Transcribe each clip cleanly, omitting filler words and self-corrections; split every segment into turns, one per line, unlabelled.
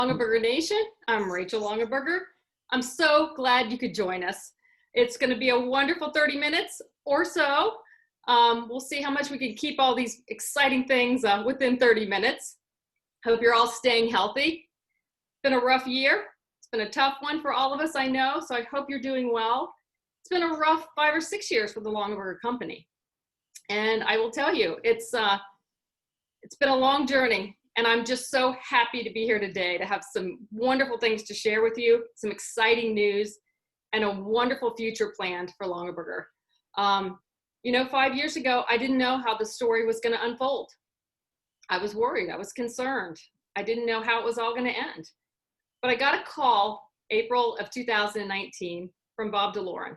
Longaberger Nation. I'm Rachel Longaberger. I'm so glad you could join us. It's going to be a wonderful 30 minutes or so. We'll see how much we can keep all these exciting things within 30 minutes. Hope you're all staying healthy. It's been a rough year. It's been a tough one for all of us, I know, so I hope you're doing well. It's been a rough 5 or 6 years for the Longaberger Company. And I will tell you, it's been a long journey. And I'm just so happy to be here today to have some wonderful things to share with you, some exciting news, and a wonderful future planned for Longaberger. 5 years ago, I didn't know how the story was going to unfold. I was worried. I was concerned. I didn't know how it was all going to end. But I got a call April of 2019 from Bob DeLorean.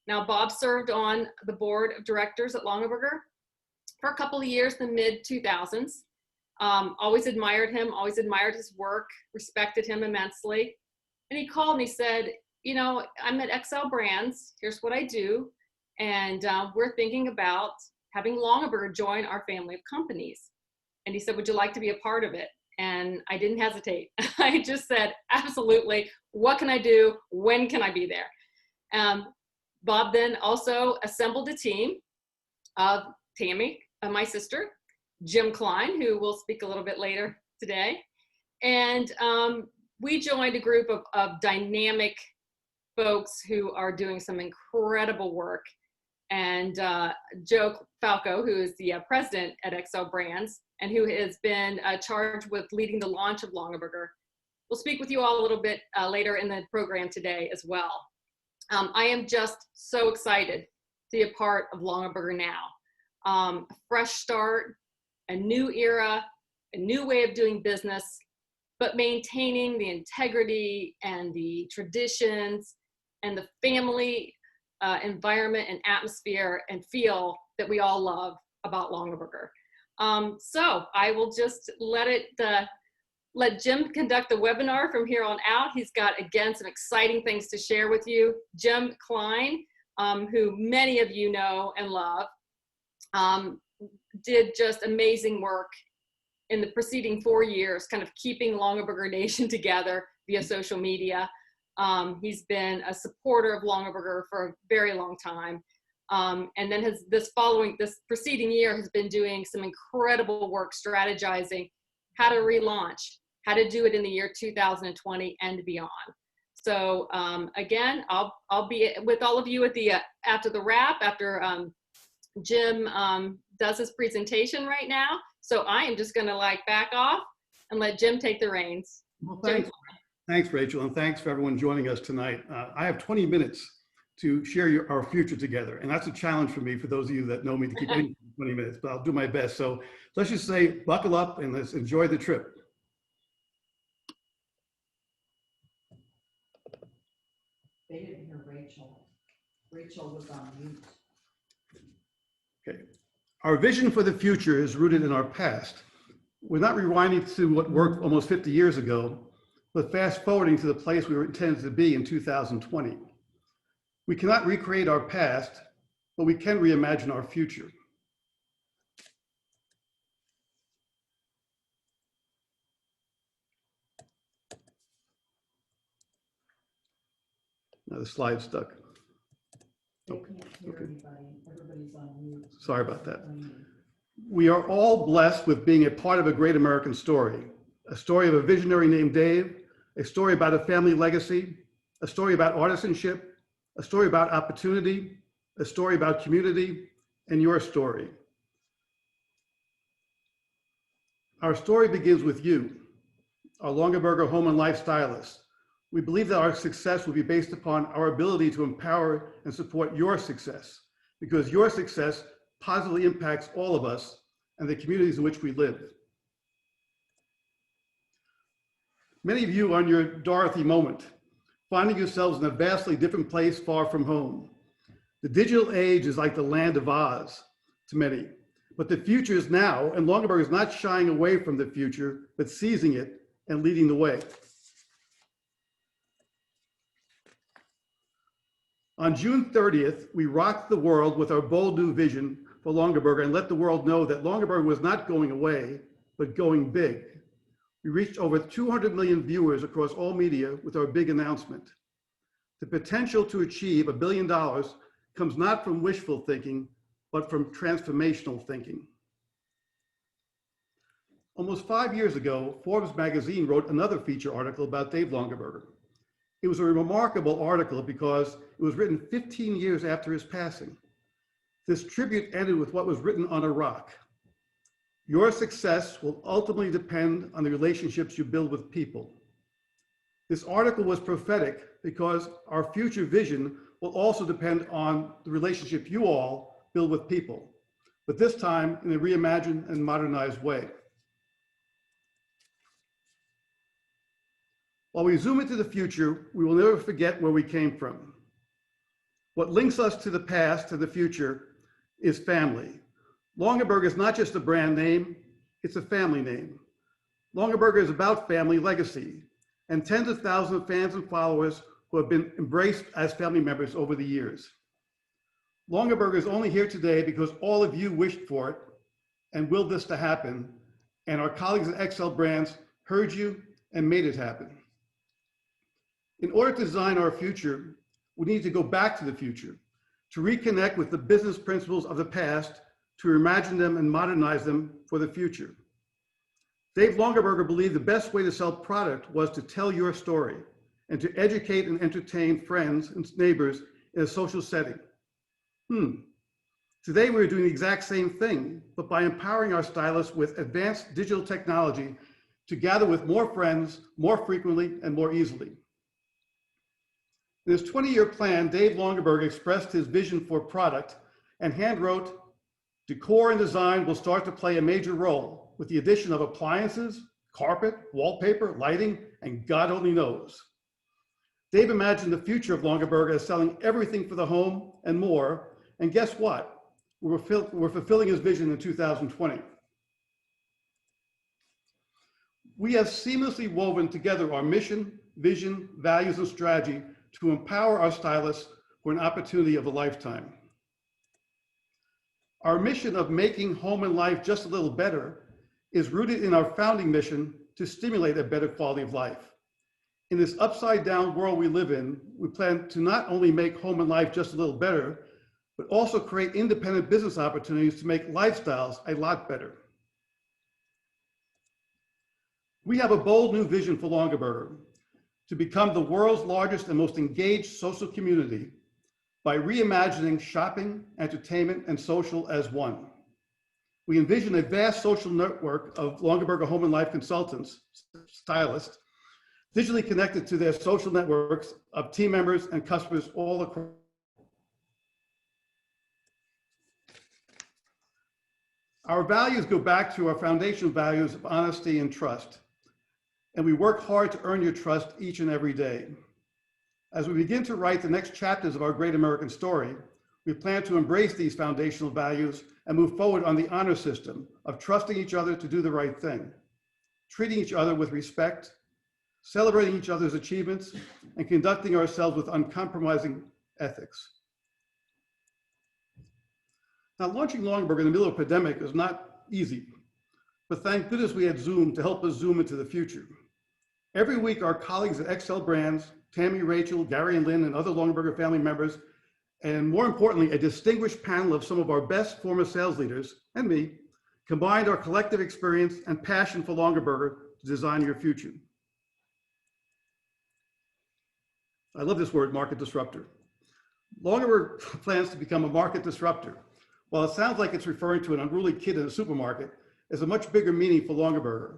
Now, Bob served on the board of directors at Longaberger for a couple of years in the mid-2000s. Always admired him, always admired his work, respected him immensely. And he called and he said, I'm at Xcel Brands, here's what I do, and we're thinking about having Longaberger join our family of companies. And he said, would you like to be a part of it? And I didn't hesitate. I just said, absolutely, what can I do? When can I be there? Bob then also assembled a team of Tami, my sister, Jim Klein, who will speak a little bit later today. And we joined a group of dynamic folks who are doing some incredible work. And Joe Falco, who is the president at Xcel Brands and who has been charged with leading the launch of Longaberger, will speak with you all a little bit later in the program today as well. I am just so excited to be a part of Longaberger now. A fresh start, a new era, a new way of doing business, but maintaining the integrity and the traditions and the family environment and atmosphere and feel that we all love about Longaberger. So I will just let Jim conduct the webinar from here on out. He's got, again, some exciting things to share with you. Jim Klein, who many of you know and love, did just amazing work in the preceding 4 years, kind of keeping Longaberger Nation together via social media. He's been a supporter of Longaberger for a very long time. And then this preceding year has been doing some incredible work strategizing how to relaunch, how to do it in the year 2020 and beyond. So again, I'll be with all of you at the after the wrap, after Jim does his presentation right now. So I am just going to back off and let Jim take the reins.
Well, thanks, Rachel, and thanks for everyone joining us tonight. I have 20 minutes to share our future together, and that's a challenge for me, for those of you that know me, to keep it 20 minutes, but I'll do my best. So let's just say, buckle up and let's enjoy the trip.
They didn't hear Rachel. Rachel was on mute.
Okay. Our vision for the future is rooted in our past. We're not rewinding to what worked almost 50 years ago, but fast forwarding to the place we were intended to be in 2020. We cannot recreate our past, but we can reimagine our future. Now the slide's stuck.
They can't hear anybody. Everybody's on mute.
Sorry about that. We are all blessed with being a part of a great American story. A story of a visionary named Dave, a story about a family legacy, a story about artisanship, a story about opportunity, a story about community, and your story. Our story begins with you, our Longaberger Home and Lifestylists. We believe that our success will be based upon our ability to empower and support your success, because your success positively impacts all of us and the communities in which we live. Many of you are on your Dorothy moment, finding yourselves in a vastly different place far from home. The digital age is like the land of Oz to many, but the future is now, and Longaberger is not shying away from the future, but seizing it and leading the way. On June 30th, we rocked the world with our bold new vision for Longaberger and let the world know that Longaberger was not going away, but going big. We reached over 200 million viewers across all media with our big announcement. The potential to achieve $1 billion comes not from wishful thinking, but from transformational thinking. Almost 5 years ago, Forbes magazine wrote another feature article about Dave Longaberger. It was a remarkable article because it was written 15 years after his passing. This tribute ended with what was written on a rock. Your success will ultimately depend on the relationships you build with people. This article was prophetic because our future vision will also depend on the relationship you all build with people, but this time in a reimagined and modernized way. While we zoom into the future, we will never forget where we came from. What links us to the past and the future is family. Longaberger is not just a brand name, it's a family name. Longaberger is about family legacy and tens of thousands of fans and followers who have been embraced as family members over the years. Longaberger is only here today because all of you wished for it and willed this to happen, and our colleagues at Xcel Brands heard you and made it happen. In order to design our future, we need to go back to the future, to reconnect with the business principles of the past, to imagine them and modernize them for the future. Dave Longaberger believed the best way to sell product was to tell your story and to educate and entertain friends and neighbors in a social setting. Today we're doing the exact same thing, but by empowering our stylists with advanced digital technology to gather with more friends, more frequently, and more easily. In his 20-year plan, Dave Longaberger expressed his vision for product and handwrote, "Decor and design will start to play a major role with the addition of appliances, carpet, wallpaper, lighting, and God only knows." Dave imagined the future of Longaberger as selling everything for the home and more, and guess what? We're fulfilling his vision in 2020. We have seamlessly woven together our mission, vision, values, and strategy to empower our stylists for an opportunity of a lifetime. Our mission of making home and life just a little better is rooted in our founding mission to stimulate a better quality of life. In this upside down world we live in, we plan to not only make home and life just a little better, but also create independent business opportunities to make lifestyles a lot better. We have a bold new vision for Longaberger: to become the world's largest and most engaged social community by reimagining shopping, entertainment, and social as one. We envision a vast social network of Longaberger Home and Life consultants, stylists, digitally connected to their social networks of team members and customers all across. Our values go back to our foundational values of honesty and trust, and we work hard to earn your trust each and every day. As we begin to write the next chapters of our great American story, we plan to embrace these foundational values and move forward on the honor system of trusting each other to do the right thing, treating each other with respect, celebrating each other's achievements, and conducting ourselves with uncompromising ethics. Now, launching Longaberger in the middle of a pandemic is not easy, but thank goodness we had Zoom to help us zoom into the future. Every week, our colleagues at Xcel Brands, Tami, Rachel, Gary, and Lynn, and other Longaberger family members, and more importantly, a distinguished panel of some of our best former sales leaders, and me, combined our collective experience and passion for Longaberger to design your future. I love this word, market disruptor. Longaberger plans to become a market disruptor. While it sounds like it's referring to an unruly kid in a supermarket, there's a much bigger meaning for Longaberger.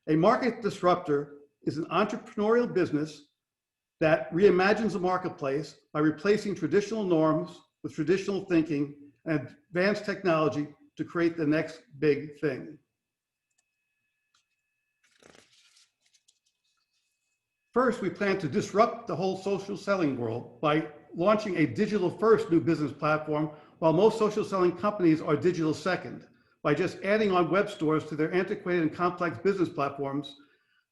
A market disruptor is an entrepreneurial business that reimagines the marketplace by replacing traditional norms with traditional thinking and advanced technology to create the next big thing. First, we plan to disrupt the whole social selling world by launching a digital-first new business platform, while most social selling companies are digital second. By just adding on web stores to their antiquated and complex business platforms,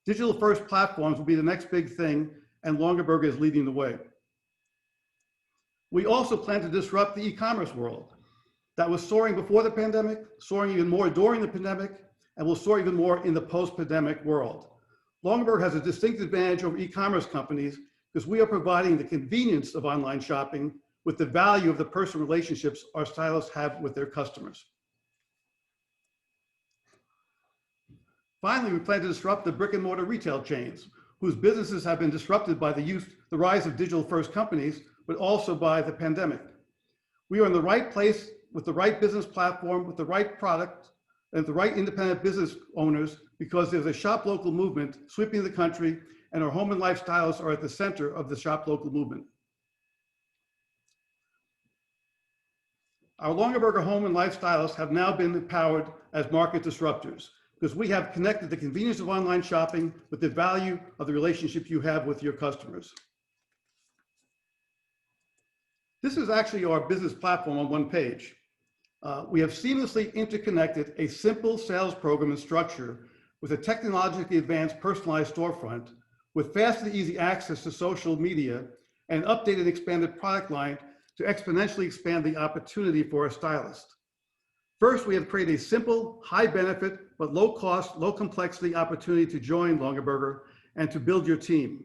digital-first platforms will be the next big thing, and Longaberger is leading the way. We also plan to disrupt the e-commerce world that was soaring before the pandemic, soaring even more during the pandemic, and will soar even more in the post-pandemic world. Longaberger has a distinct advantage over e-commerce companies because we are providing the convenience of online shopping with the value of the personal relationships our stylists have with their customers. Finally, we plan to disrupt the brick and mortar retail chains, whose businesses have been disrupted by the rise of digital-first companies, but also by the pandemic. We are in the right place with the right business platform, with the right product, and the right independent business owners, because there's a shop local movement sweeping the country, and our home and lifestylists are at the center of the shop local movement. Our Longaberger home and lifestylists have now been empowered as market disruptors, because we have connected the convenience of online shopping with the value of the relationship you have with your customers. This is actually our business platform on one page. We have seamlessly interconnected a simple sales program and structure with a technologically advanced personalized storefront, with fast and easy access to social media and updated and expanded product line to exponentially expand the opportunity for a stylist. First, we have created a simple, high benefit, but low cost, low complexity opportunity to join Longaberger and to build your team.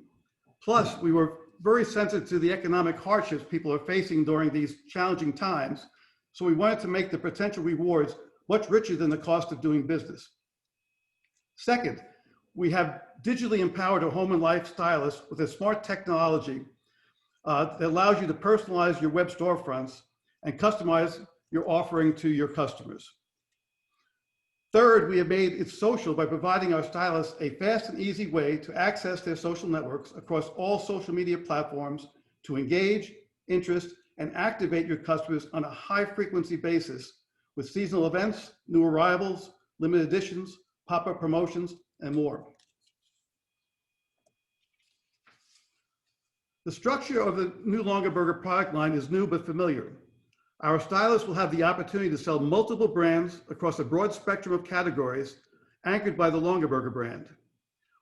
Plus, we were very sensitive to the economic hardships people are facing during these challenging times. So we wanted to make the potential rewards much richer than the cost of doing business. Second, we have digitally empowered our home and life stylists with a smart technology that allows you to personalize your web storefronts and customize your offering to your customers. Third, we have made it social by providing our stylists a fast and easy way to access their social networks across all social media platforms to engage, interest, and activate your customers on a high frequency basis with seasonal events, new arrivals, limited editions, pop-up promotions, and more. The structure of the new Longaberger product line is new but familiar. Our stylists will have the opportunity to sell multiple brands across a broad spectrum of categories anchored by the Longaberger brand.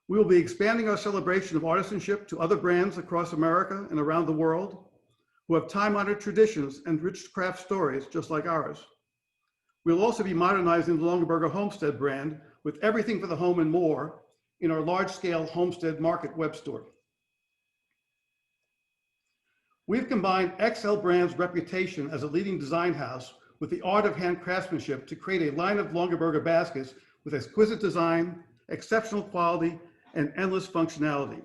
We will be expanding our celebration of artisanship to other brands across America and around the world who have time-honored traditions and rich craft stories just like ours. We'll also be modernizing the Longaberger Homestead brand with everything for the home and more in our large-scale Homestead Market web store. We've combined Xcel brand's reputation as a leading design house with the art of hand craftsmanship to create a line of Longaberger baskets with exquisite design, exceptional quality, and endless functionality.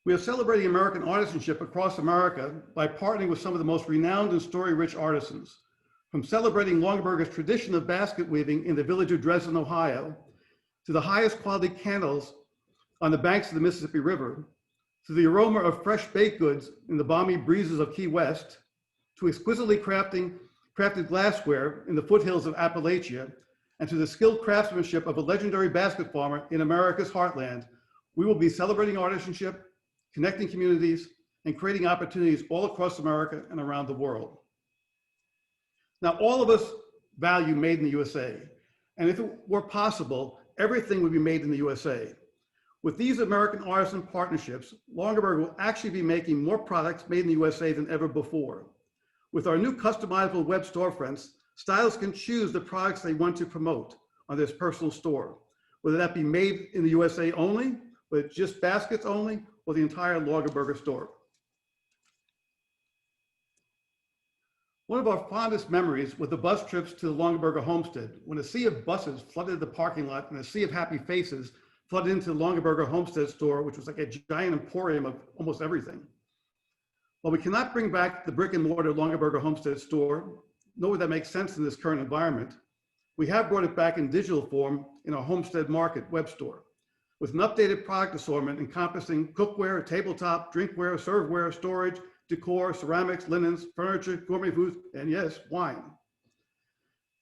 We are celebrating American artisanship across America by partnering with some of the most renowned and story-rich artisans. From celebrating Longaberger's tradition of basket weaving in the village of Dresden, Ohio, to the highest quality candles on the banks of the Mississippi River, to the aroma of fresh baked goods in the balmy breezes of Key West, to exquisitely crafted glassware in the foothills of Appalachia, and to the skilled craftsmanship of a legendary basket farmer in America's heartland, we will be celebrating artisanship, connecting communities, and creating opportunities all across America and around the world. Now, all of us value made in the USA, and if it were possible, everything would be made in the USA. With these American artisan partnerships, Longaberger will actually be making more products made in the USA than ever before. With our new customizable web storefronts, stylists can choose the products they want to promote on their personal store, whether that be made in the USA only, whether it's just baskets only, or the entire Longaberger store. One of our fondest memories was the bus trips to the Longaberger homestead, when a sea of buses flooded the parking lot and a sea of happy faces flooded into the Longaberger homestead store, which was like a giant emporium of almost everything. While we cannot bring back the brick and mortar Longaberger homestead store, nor would that make sense in this current environment, we have brought it back in digital form in our Homestead Market web store, with an updated product assortment encompassing cookware, tabletop, drinkware, serveware, storage, decor, ceramics, linens, furniture, gourmet foods, and yes, wine.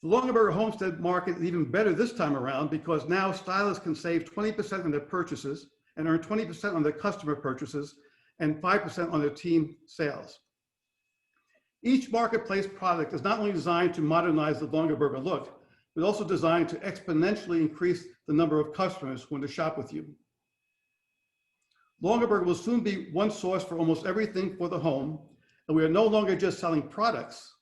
The Longaberger Homestead Market is even better this time around because now stylists can save 20% on their purchases and earn 20% on their customer purchases and 5% on their team sales. Each marketplace product is not only designed to modernize the Longaberger look, but also designed to exponentially increase the number of customers who want to shop with you. Longaberger will soon be one source for almost everything for the home, and we are no longer just selling products,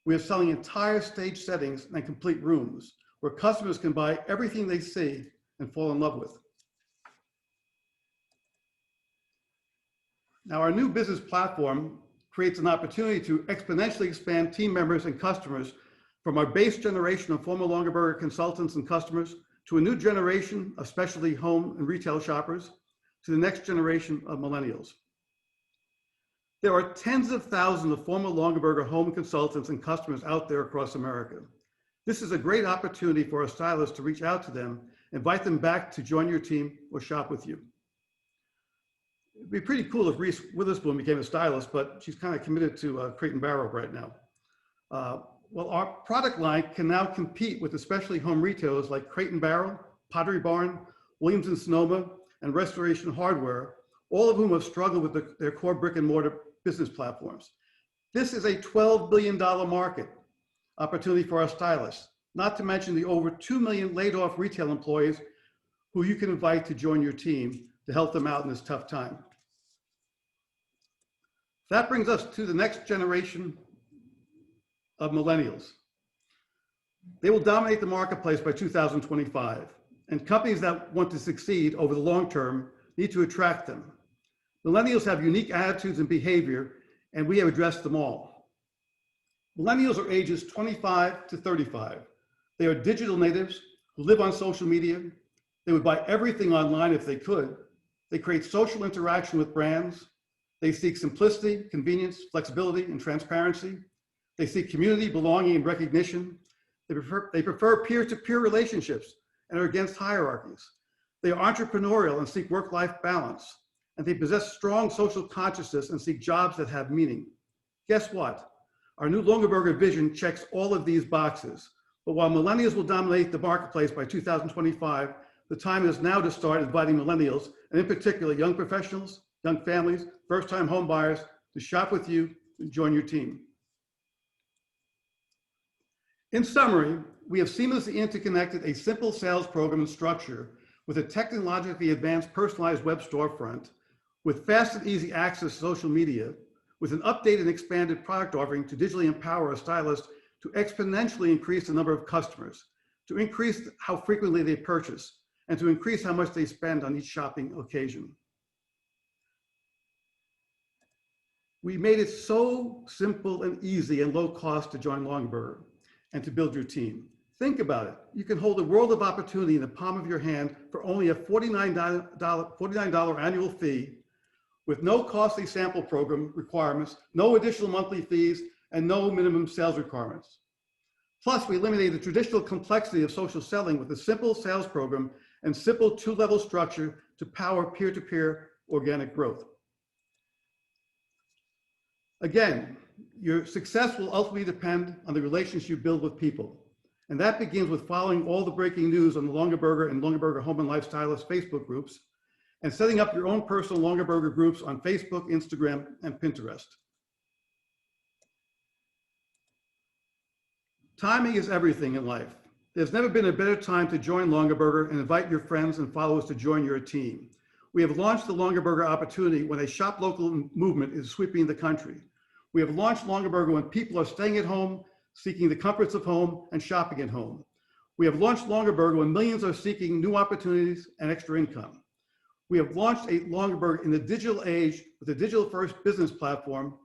We are selling entire stage settings and complete rooms where customers can buy everything they see and fall in love with. Now, our new business platform creates an opportunity to exponentially expand team members and customers from our base generation of former Longaberger consultants and customers to a new generation of specialty home and retail shoppers to the next generation of millennials. There are tens of thousands of former Longaberger home consultants and customers out there across America. This is a great opportunity for our stylists to reach out to them, invite them back to join your team or shop with you. It'd be pretty cool if Reese Witherspoon became a stylist, but she's kind of committed to Crate and Barrel right now. Well, our product line can now compete with especially home retailers like Crate and Barrel, Pottery Barn, Williams & Sonoma, and Restoration Hardware, all of whom have struggled with their core brick and mortar business platforms. This is a $12 billion market opportunity for our stylists, not to mention the over 2 million laid off retail employees who you can invite to join your team to help them out in this tough time. That brings us to the next generation of millennials. They will dominate the marketplace by 2025, and companies that want to succeed over the long term need to attract them. Millennials have unique attitudes and behavior, and we have addressed them all. Millennials are ages 25 to 35. They are digital natives who live on social media. They would buy everything online if they could. They create social interaction with brands. They seek simplicity, convenience, flexibility, and transparency. They seek community, belonging, and recognition. They prefer peer-to-peer relationships and are against hierarchies. They are entrepreneurial and seek work-life balance. And they possess strong social consciousness and seek jobs that have meaning. Guess what? Our new Longaberger vision checks all of these boxes. But while millennials will dominate the marketplace by 2025, the time is now to start inviting millennials, and in particular young professionals, young families, first-time home buyers, to shop with you and join your team. In summary, we have seamlessly interconnected a simple sales program and structure with a technologically advanced personalized web storefront, with fast and easy access to social media, with an updated and expanded product offering to digitally empower a stylist to exponentially increase the number of customers, to increase how frequently they purchase, and to increase how much they spend on each shopping occasion. We made it so simple and easy and low cost to join Longaberger and to build your team. Think about it. You can hold a world of opportunity in the palm of your hand for only a $49 annual fee, with no costly sample program requirements, no additional monthly fees, and no minimum sales requirements. Plus, we eliminated the traditional complexity of social selling with a simple sales program and simple two-level structure to power peer-to-peer organic growth. Again, your success will ultimately depend on the relations you build with people. And that begins with following all the breaking news on the Longaberger and Longaberger Home and Lifestylists Facebook groups, and setting up your own personal Longaberger groups on Facebook, Instagram, and Pinterest. Timing is everything in life. There's never been a better time to join Longaberger and invite your friends and followers to join your team. We have launched the Longaberger opportunity when a shop local movement is sweeping the country. We have launched Longaberger when people are staying at home, seeking the comforts of home, and shopping at home. We have launched Longaberger when millions are seeking new opportunities and extra income. We have launched a Longaberger in the digital age with a digital-first business platform.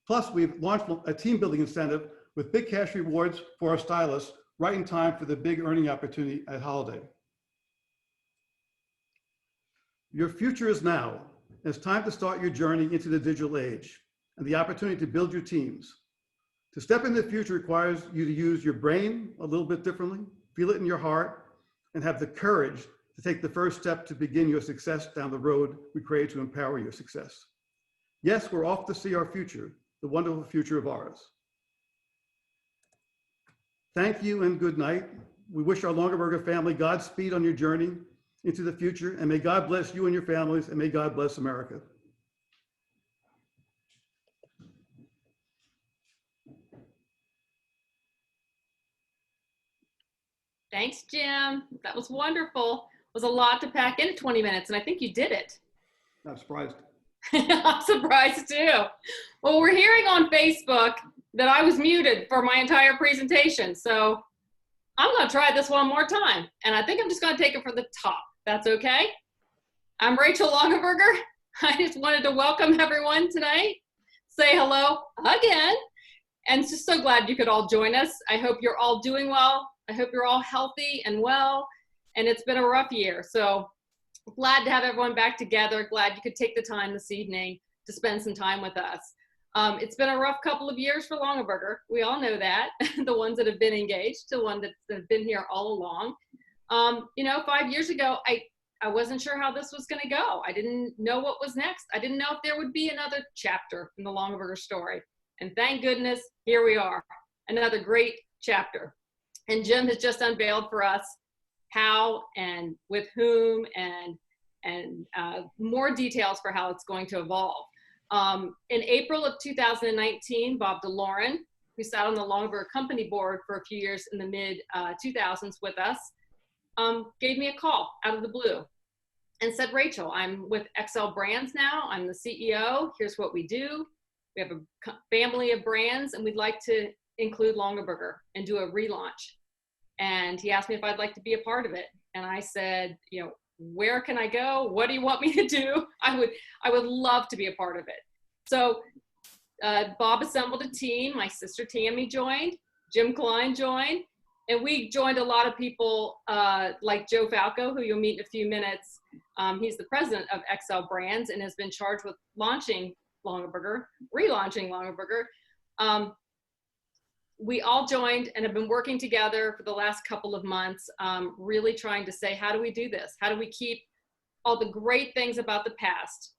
Plus, we've launched a team building incentive with big cash rewards for our stylists right in time for the big earning opportunity at holiday. Your future is now. It's time to start your journey into the digital age and the opportunity to build your teams. To step into the future requires you to use your brain a little bit differently, feel it in your heart, and have the courage to take the first step to begin your success down the road we created to empower your success. Yes, we're off to see our future, the wonderful future of ours. Thank you and good night. We wish our Longaberger family Godspeed on your journey into the future, and may God bless you and your families, and may God bless America.
Thanks, Jim. That was wonderful. It was a lot to pack into 20 minutes, and I think you did it.
I'm surprised.
I'm surprised too. Well, we're hearing on Facebook that I was muted for my entire presentation. So I'm going to try this one more time. And I think I'm just going to take it from the top. That's okay. I'm Rachel Longaberger. I just wanted to welcome everyone today. Say hello again. And just so glad you could all join us. I hope you're all doing well. I hope you're all healthy and well. And it's been a rough year. So glad to have everyone back together. Glad you could take the time this evening to spend some time with us. It's been a rough couple of years for Longaberger. We all know that. The ones that have been engaged, the ones that have been here all along. 5 years ago, I wasn't sure how this was going to go. I didn't know what was next. I didn't know if there would be another chapter in the Longaberger story. And thank goodness, here we are, another great chapter. And Jim has just unveiled for us how and with whom and more details for how it's going to evolve. In April of 2019, Bob DeLauren, who sat on the Longaberger company board for a few years in the mid 2000s with us, gave me a call out of the blue and said, Rachel, I'm with Xcel Brands now. I'm the CEO. Here's what we do. We have a family of brands and we'd like to include Longaberger and do a relaunch. And he asked me if I'd like to be a part of it. And I said, where can I go? What do you want me to do? I would love to be a part of it. So Bob assembled a team. My sister Tami joined, Jim Klein joined, and we joined a lot of people like Joe Falco, who you'll meet in a few minutes. He's the president of Xcel Brands and has been charged with launching Longaberger, relaunching Longaberger. We all joined and have been working together for the last couple of months, really trying to say, how do we do this? How do we keep all the great things about the past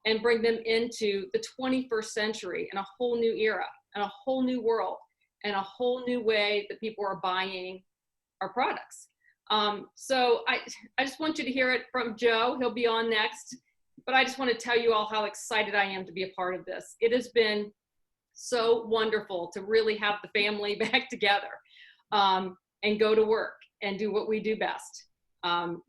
and bring them into the 21st century and a whole new era and a whole new world and a whole new way that people are buying our products? So I just want you to hear it from Joe. He'll be on next. But I just want to tell you all how excited I am to be a part of this. It has been so wonderful to really have the family back together and go to work and do what we do best,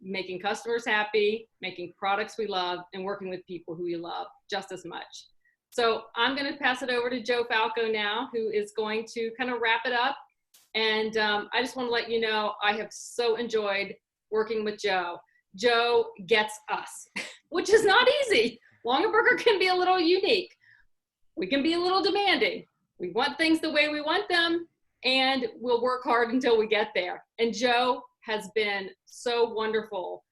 making customers happy, making products we love, and working with people who we love just as much. So I'm going to pass it over to Joe Falco now, who is going to kind of wrap it up. And I just want to let you know, I have so enjoyed working with Joe. Joe gets us, which is not easy. Longaberger can be a little unique. We can be a little demanding. We want things the way we want them, and we'll work hard until we get there. And Joe has been so wonderful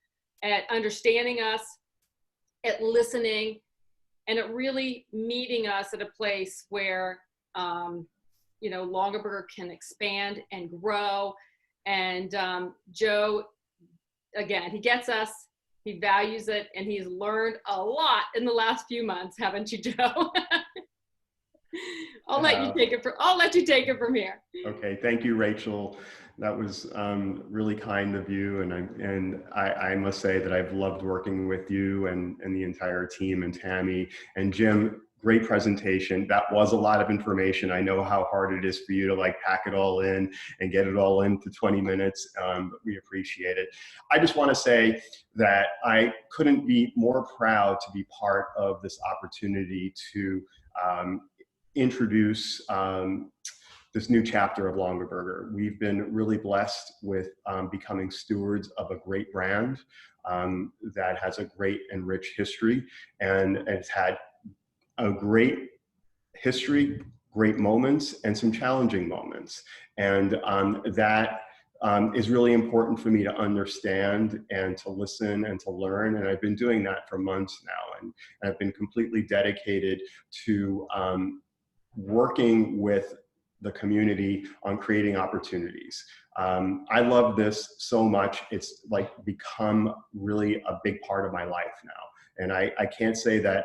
at understanding us, at listening, and at really meeting us at a place where, Longaberger can expand and grow. And Joe, again, he gets us, he values it, and he's learned a lot in the last few months, haven't you, Joe? I'll let you take it from here.
Okay, thank you, Rachel. That was really kind of you, and I must say that I've loved working with you and the entire team, and Tami and Jim. Great presentation. That was a lot of information. I know how hard it is for you to pack it all in and get it all into 20 minutes, but we appreciate it. I just want to say that I couldn't be more proud to be part of this opportunity to introduce this new chapter of Longaberger. We've been really blessed with becoming stewards of a great brand that has a great and rich history, and it's had a great history, great moments, and some challenging moments. And that is really important for me to understand and to listen and to learn. And I've been doing that for months now, and I've been completely dedicated to working with the community on creating opportunities. I love this so much. It's become really a big part of my life now. And I can't say that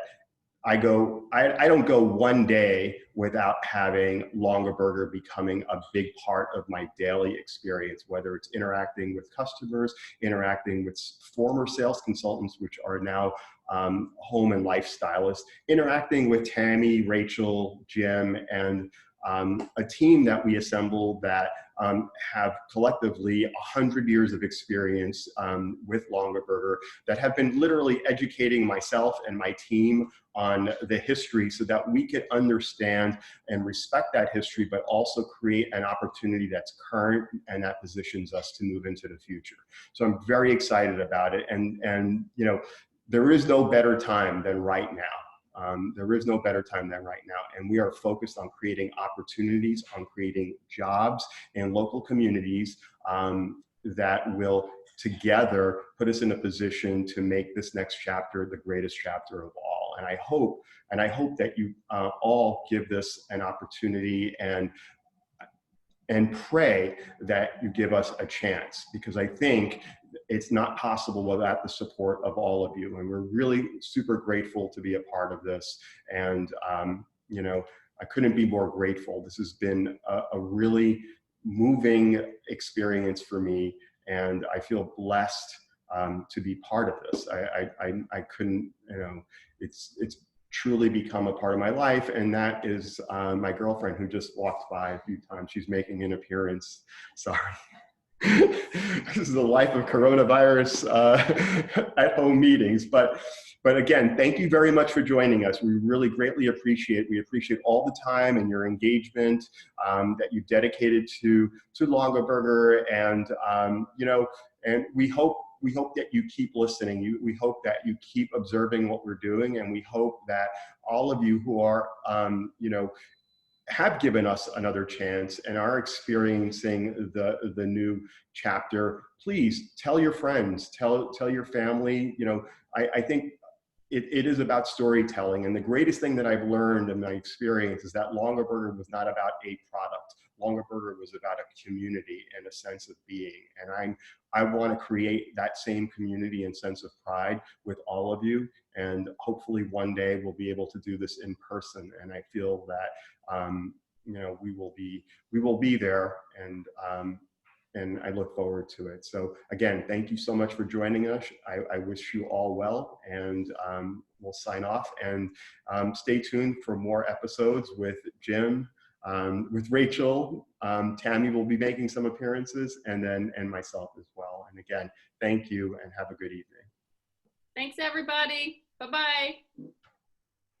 I don't go one day without having Longaberger becoming a big part of my daily experience, whether it's interacting with customers, interacting with former sales consultants, which are now home and lifestylists, interacting with Tami, Rachel, Jim, and a team that we assembled that have collectively 100 years of experience with Longaberger that have been literally educating myself and my team on the history so that we could understand and respect that history, but also create an opportunity that's current and that positions us to move into the future. So I'm very excited about it. And you know, there is no better time than right now. There is no better time than right now. And we are focused on creating opportunities, on creating jobs in local communities that will together put us in a position to make this next chapter the greatest chapter of all. And I hope that you all give this an opportunity and pray that you give us a chance, because I think it's not possible without the support of all of you. And we're really super grateful to be a part of this. And, you know, I couldn't be more grateful. This has been a really moving experience for me. And I feel blessed to be part of this. I couldn't, you know, it's truly become a part of my life. And that is my girlfriend, who just walked by a few times. She's making an appearance. Sorry. This is the life of coronavirus at home meetings. But again, thank you very much for joining us. We really greatly appreciate. We appreciate all the time and your engagement that you've dedicated to Longaberger, and you know, and we hope that you keep listening. We hope that you keep observing what we're doing, and we hope that all of you who are you know, have given us another chance and are experiencing the new chapter, please tell your friends, tell your family. You know, I think it is about storytelling. And the greatest thing that I've learned in my experience is that Longaberger was not about a product. Longaberger was about a community and a sense of being. And I want to create that same community and sense of pride with all of you. And hopefully one day we'll be able to do this in person. And I feel that you know, we will be there, and I look forward to it. So again, thank you so much for joining us. I wish you all well, and we'll sign off, and stay tuned for more episodes with Jim, with Rachel. Tami will be making some appearances, and myself as well. And again, thank you, and have a good evening.
Thanks, everybody. Bye-bye.